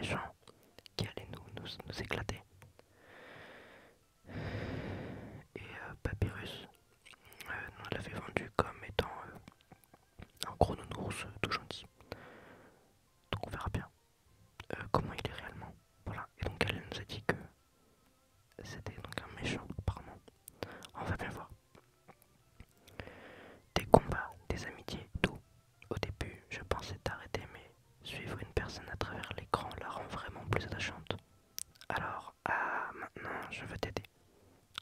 méchant qui allait nous éclater. Et Papyrus nous l'avait vendu comme étant un gros nounours tout gentil. Donc on verra bien comment il est réellement. Voilà, et donc elle nous a dit que c'était donc un méchant apparemment. On va bien voir. Des combats, des amitiés, tout. Au début, je pensais t'arrêter, mais suivre une personne à travers l'écran la rend vraiment plus attachante. Alors, maintenant, je veux t'aider.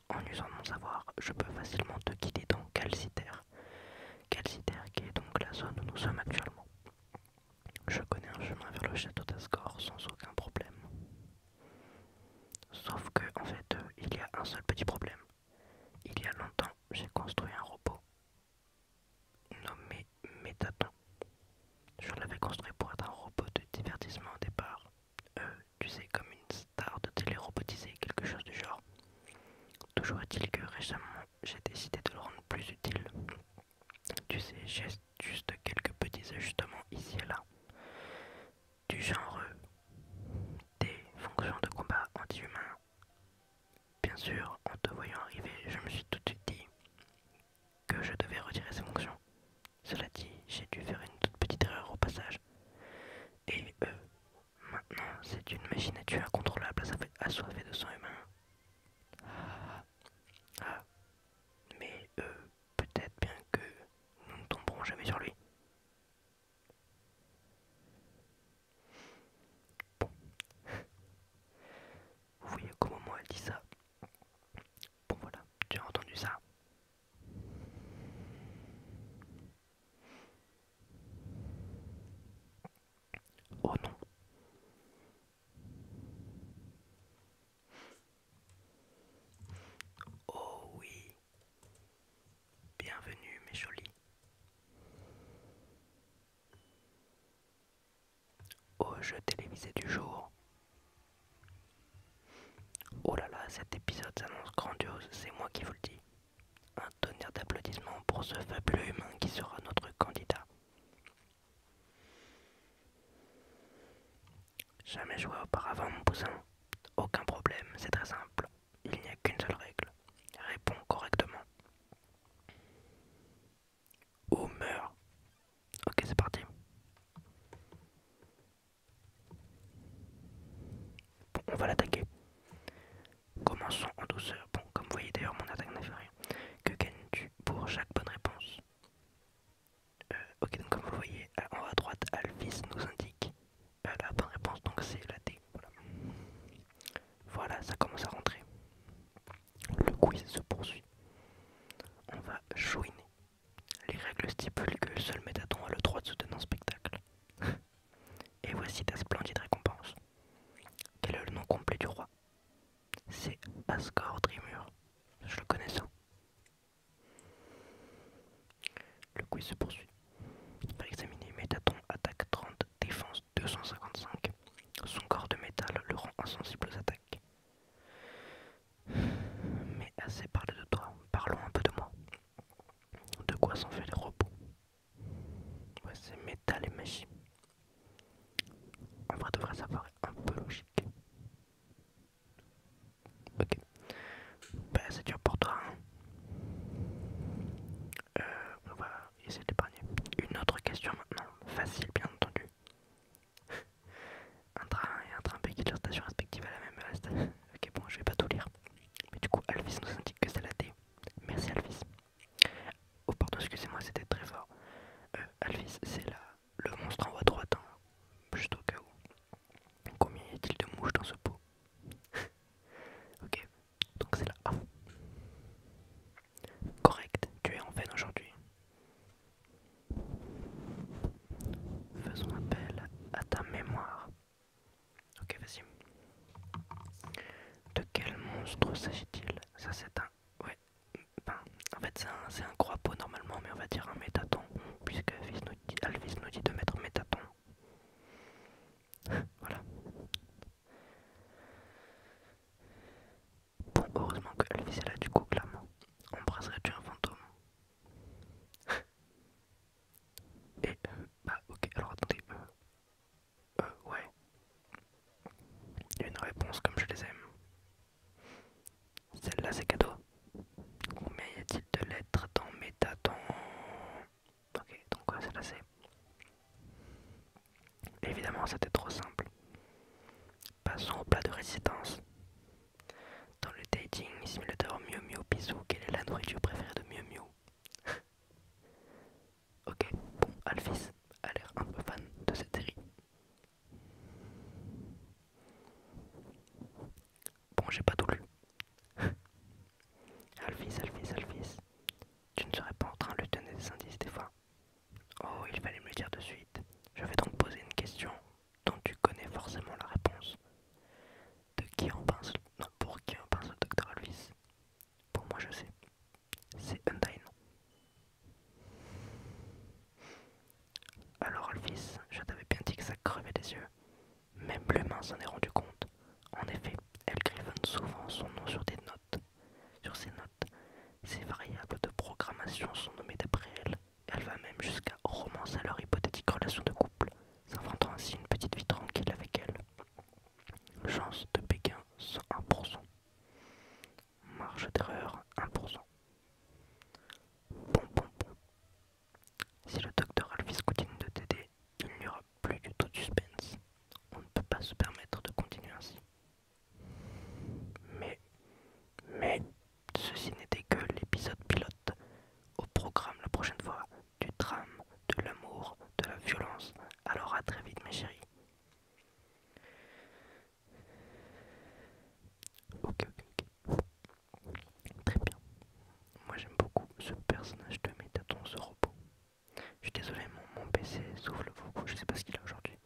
En usant de mon savoir, je peux facilement te guider dans Calciter. Calciter qui est donc la zone où nous sommes actuellement. Je connais un chemin vers le château d'Asgore sans aucun problème. Sauf que, en fait, il y a un seul petit problème. Il y a longtemps, j'ai construit un robot nommé Métaton. Je l'avais construit pour être un robot de divertissement au départ. Tu sais, comme une star de télé robotisée, quelque chose du genre. Toujours est-il que récemment, j'ai décidé de le rendre plus utile. Tu sais, j'ai juste quelques petits ajustements ici et là. Du genre des fonctions de combat anti-humain. Bien sûr, en te voyant arriver, je me suis tout de suite dit que je devais retirer ces fonctions. Cela dit, j'ai dû faire une toute petite erreur au passage. Et maintenant, c'est une machine à tuer incontrôlable assoiffée de sang humain. Ah, ah, mais peut-être bien que nous ne tomberons jamais sur lui. Bon, vous voyez comment moi elle dit ça. Bon voilà, tu as entendu ça. Oh non. Oh oui. Bienvenue mes jolis. Au jeu télévisé du jour. Oh là là, cet épisode s'annonce grandiose, c'est moi qui vous le dis. Un tonnerre d'applaudissements pour ce fabuleux humain qui sera notre candidat. Jamais joué auparavant, mon cousin. Aucun problème, c'est très simple. Il n'y a qu'une seule règle. Réponds correctement. Ou meurs. Ok, c'est parti. Bon, on va l'attaquer. Commençons en douceur. Bon, comme vous voyez d'ailleurs, mon attaque n'a fait rien. Que gagnes-tu pour chaque bonne réponse? Ok, donc comme vous voyez, en haut à droite, Alvis nous indique la bonne réponse, donc c'est la D. Voilà. Voilà, ça commence à rentrer. Le quiz se poursuit. On va chouiner. Les règles stipulent que seul Métaton a le droit de se tenir en spectacle. Et voici ta splendide récompense. Quel est le nom complet du roi? C'est Asgore Drimur. Je le connais ça. Le quiz se poursuit. On va examiner Métaton, attaque 30, défense 255. Son corps de métal le rend insensible aux attaques. Mais assez parlé de toi, parlons un peu de moi. De quoi sont faits les robots? Ouais, c'est métal et magie. En vrai, devrait savoir un peu logique. Ok, bah c'est dur pour toi. Hein. On va essayer d'épargner. Une autre question maintenant, facile bien entendu. Un train et un train qui leur station respective à la même heure. Ok, bon, je vais pas tout lire. Mais du coup, Alvis nous indique que c'est la D. Merci Alvis. Oh pardon, excusez-moi, c'était très fort. Alvis, c'est le monstre en haut à droite, hein, juste au cas où. Combien y a-t-il de mouches dans ce pot? Ok, donc c'est la A. Correct, tu es en veine aujourd'hui. Faisons appel à ta mémoire. Ok, vas-y. De quel monstre s'agit-il? Ça c'est un... Ouais, ben, en fait c'est un croix-pot normalement, mais on va dire un métaton, puisque Alvis nous dit de mettre métaton. Voilà. Bon, heureusement que Alvis est là du coup, clairement. Embrasserais-tu un fantôme? Et, bah ok, alors attendez, ouais. l'humain s'en est rendu compte. En effet, elle griffonne souvent son nom sur des notes. Sur ces notes, ces variables de programmation sont nommées d'après elle. Elle va même jusqu'à romancer leur hypothétique relation de couple, s'inventant ainsi une petite vie tranquille avec elle. Chance de Pékin, 101%. Marge d'erreur, 1%. Bon, bon, bon. Si le docteur Alphys continue de t'aider, il n'y aura plus du tout de suspense. On ne peut pas se permettre de continuer ainsi. Mais, ceci n'était que l'épisode pilote. Au programme la prochaine fois, du drame, de l'amour, de la violence. Alors à très vite mes chéris. Ok, très bien. Moi j'aime beaucoup ce personnage de Métaton, ce robot. Je suis désolé, mon PC souffle beaucoup, je sais pas ce qu'il a aujourd'hui.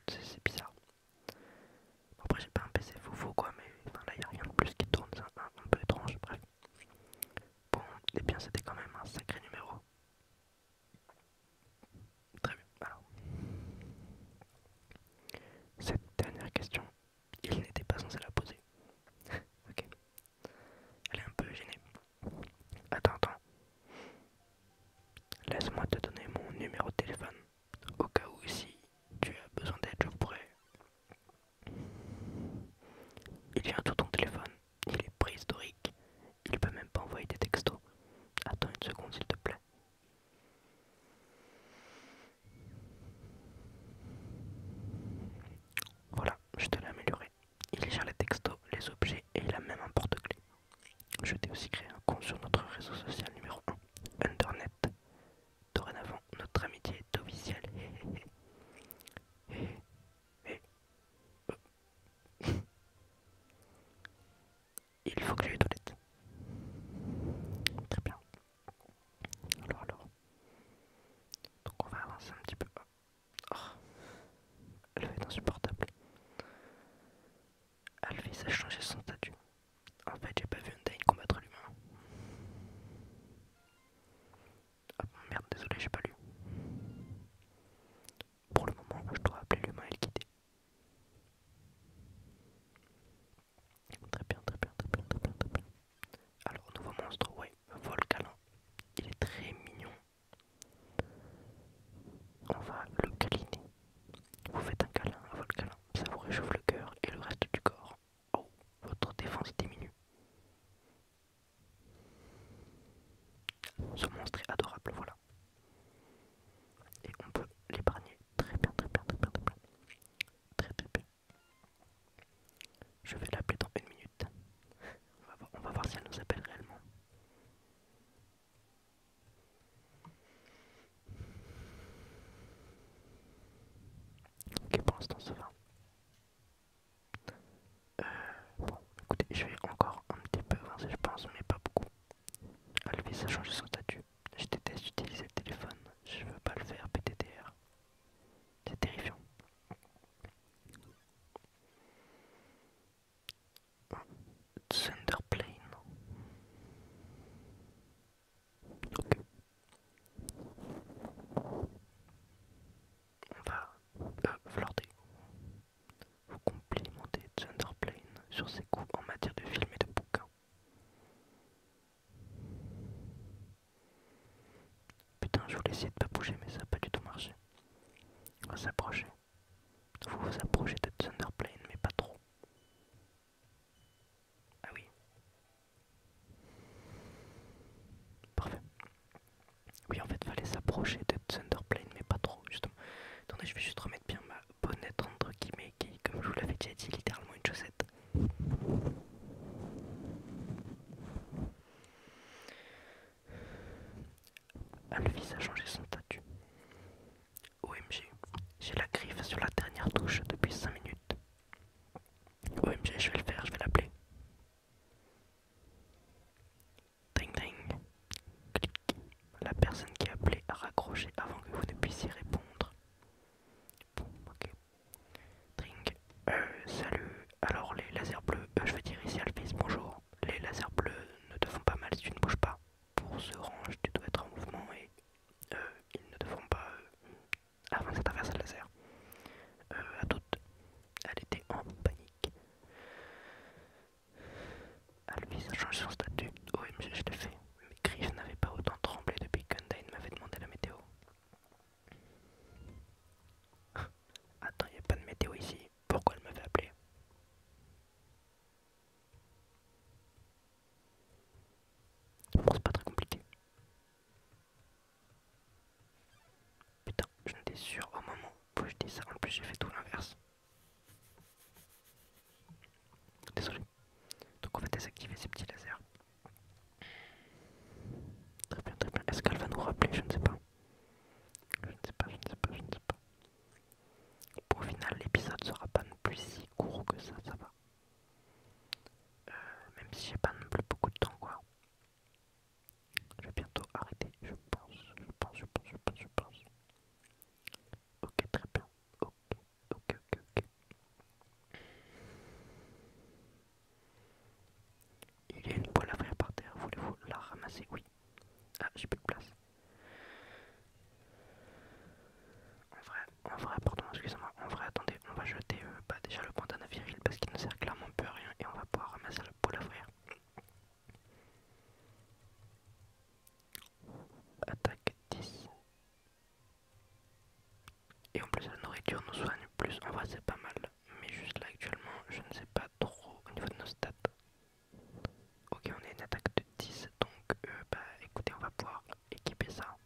C'est bizarre. Après j'ai pas un PC foufou quoi, mais enfin, là y a rien de plus qui tourne, c'est un peu étrange, bref. Bon, et bien c'était quand même un sacré numéro. Très bien, alors. Cette dernière question, il n'était pas censé la poser. Ok. Elle est un peu gênée. Attends. Laisse-moi te donner mon numéro de téléphone. Au cas où si tu as besoin d'aide, je pourrais. Il vient tout ton téléphone. Il est préhistorique. Il peut même pas envoyer des textos. Attends une seconde s'il te plaît. Voilà, je te l'ai amélioré. Il gère les textos, les objets et il a même un porte-clés. Je t'ai aussi créé un compte sur notre réseau social numéro 1, Undernet. Dorénavant, notre amitié est officielle. Il faut que j'aille aux toilettes. Très bien. Alors. Donc on va avancer un petit peu. Oh, elle va être insupportable. Alphys a changé son statut. En fait, j'ai pas vu Undyne combattre l'humain. Ah merde, désolé, j'ai pas lu. Pour le moment, je dois appeler l'humain et le quitter. Très bien. Alors, nouveau monstre, ouais, Volcalin. Il est très mignon. On va le câliner. Vous faites un câlin à Volcalin, ça vous réchauffe le cœur et le reste du corps. Oh, votre défense diminue. Ce monstre est adorable, voilà. Et on peut l'épargner. Très bien. Très bien. Je vais l'appeler dans 1 minute. On va voir si elle nous appelle réellement. Ok, pour l'instant ça va. Bon, écoutez, je vais encore un petit peu avancer, je pense, mais pas beaucoup. Alphys a changé son statut. Je déteste utiliser le téléphone. Je veux pas le faire, PTTR. C'est terrifiant. Thunderplane. Ok. On va flirter. Vous complimentez Thunderplane sur ses goûts en matière de films et de bouquins. Putain, je voulais essayer de pas bouger, mais ça a pas du tout marché. On va s'approcher. Vous vous approchez de Thunderplane, mais pas trop. Ah oui. Parfait. Oui, en fait, fallait s'approcher de Thunderplane, mais pas trop, justement. Attendez, je vais juste remettre bien ma bonnette entre guillemets, qui, comme je vous l'avais déjà dit, littéralement une chaussette. Alphys a changé son statut. OMG, j'ai la griffe sur la dernière touche depuis 5 minutes. OMG, je vais le faire, je vais l'appeler. Ding ding. Clic. La personne qui a appelé a raccroché avant que vous ne puissiez répondre. Bon, ok. Dring. Salut. sûr au moment où je dis ça. En plus j'ai fait tout l'inverse. Désolé. Donc on va désactiver ces petits lasers. Très bien, très bien. Est-ce qu'elle va nous rappeler? Je ne sais pas. Je ne sais pas, je ne sais pas, je ne sais pas. Bon, au final, l'épisode sera pas non plus si court que ça va. Même si j'ai pas non plus beaucoup de temps, quoi. Je vais bientôt arrêter, je pense, je pense. Ok, très bien. Ok, ok, ok, ok. Il y a une poêle à frire par terre, voulez-vous la ramasser? Oui. Ah, j'ai plus de place. Pardon, excusez-moi. En vrai, attendez, on va jeter déjà le bandana viril parce qu'il ne sert clairement peu à rien et on va pouvoir ramasser la poêle à frire. Attaque 10. Et en plus, la nourriture nous soigne plus. En vrai, c'est pas mal. Mais juste là, actuellement, je ne sais pas trop au niveau de nos stats. Ok, on est une attaque de 10. Donc, bah écoutez, on va pouvoir équiper ça.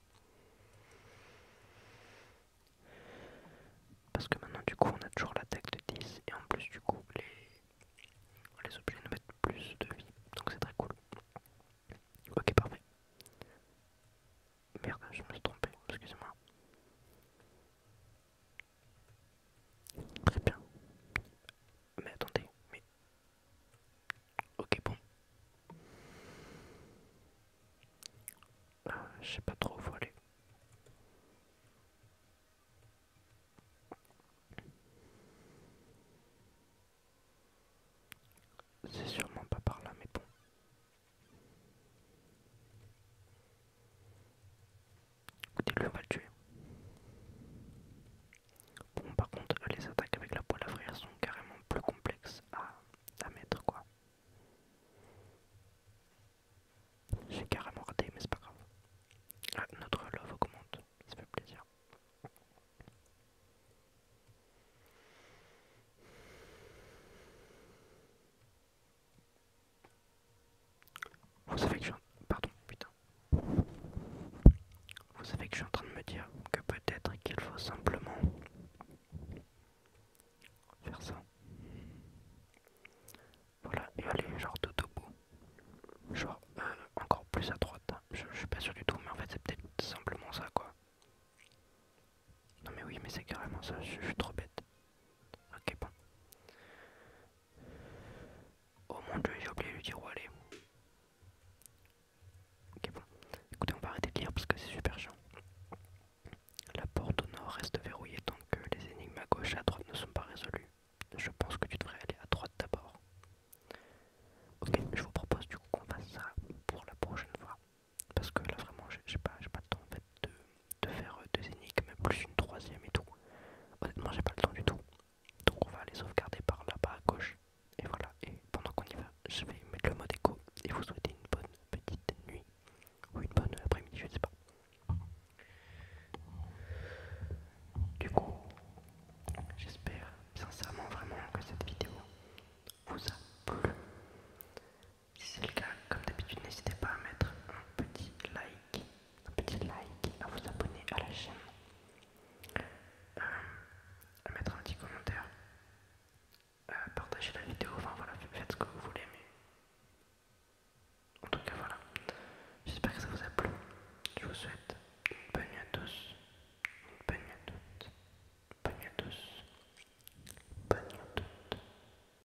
Parce que maintenant, du coup, on a toujours l'attaque de 10. Et en plus, du coup, les objets nous mettent plus de vie. Donc, c'est très cool. Ok, parfait. Merde, je me suis trompé. Excusez-moi. Très bien. Mais attendez, mais... Ok, bon. Je sais pas trop où faut aller. C'est sûrement pas par là, mais bon. Écoutez, lui, on va le tuer. Bon, par contre, les attaques avec la poêle à frire sont carrément plus complexes à mettre, quoi. J'ai carrément raté, mais c'est pas grave. Ah, notre love augmente, ça fait plaisir. Vous savez que je suis Pardon, putain. Vous savez que je suis en train de me dire que peut-être qu'il faut simplement faire ça. Voilà, et aller genre tout au bout. Genre encore plus à droite. Je suis pas sûr du tout, mais en fait c'est peut-être simplement ça, quoi. Non mais oui, mais c'est carrément ça, je suis trop bête. Ok, bon. Oh mon dieu, j'ai oublié de lui dire où